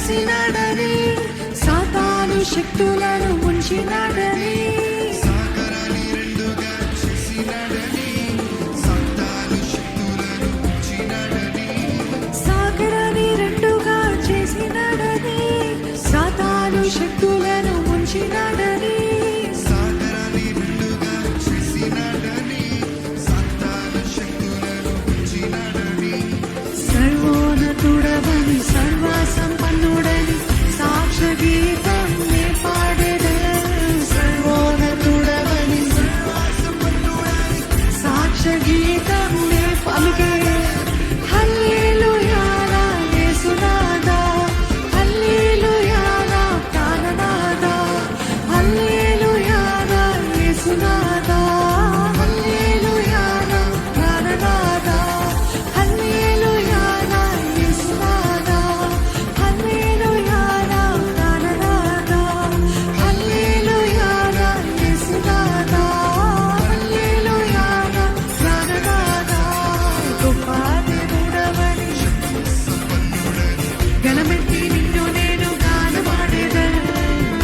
చేసినాడని, సాతాను శక్తులను ముంచినాడని, సాగరాన్ని రెండుగా చేసినాడని, సాతాను శక్తులను ముంచినాడని, సాగరాన్ని రెండుగా చేసినాడని, సాతాను శక్తులను ముంచినాడని, సాగరాన్ని రెండుగా చేసినాడని, సాతాను శక్తులను ముంచినాడని, సర్వోన్నతుడవని సర్వ సంపన్నుడని సాక్ష్య గీతం నే పాడెదను. సర్వోన్నతుడవని సర్వ సంపన్నుడని సాక్ష్య గీతం నే పలికెదను. హల్లెలూయా నా యేసునాథా, హల్లెలూయా నా ప్రాణనాథా, హల్లెలూయా నా యేసునాథా, హల్లెలూయా నా ప్రాణనాథా, హల్లెలూయా నా యేసునాథా, హల్లెలూయా నా ప్రాణనాథా, హల్లెలూయా నా యేసునాథా, హల్లెలూయా నా ప్రాణనాథా. గొప్ప దేవుడవని గణమెత్తి నిన్ను నేను గానమాడెదను.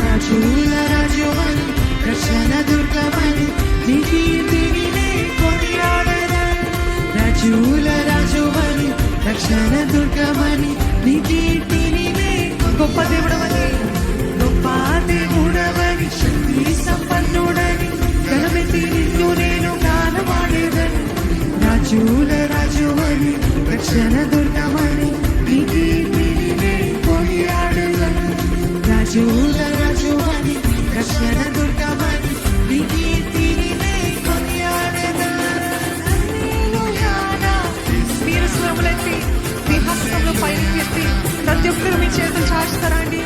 రాజుల రాజువని రక్షణ దుర్గమని నీ కీర్తిని నే కొనియాడెదను. రాజుల రాజువని రక్షణ దుర్గమని నీ కీర్తిని నే గొప్ప దేవుడవని, గొప్ప దేవుడవని శక్తి సంపన్నుడని గణమెత్తి నిన్ను నేను గానమాడెదను. రాజుల రాజువని రక్షణ దుర్గమని నీ కీర్తిని నే కొనియాడెదను. రాజుల రాజువని రక్షణ దుర్గమని నీ కీర్తిని నే కొనియాడెదను. హల్లెలూయా నా. మీరు స్వరములెత్తి మీ హస్తములు పైకి ఎత్తి ప్రతి ఒక్కరు మీ చేతులు చాచుతారా అండి?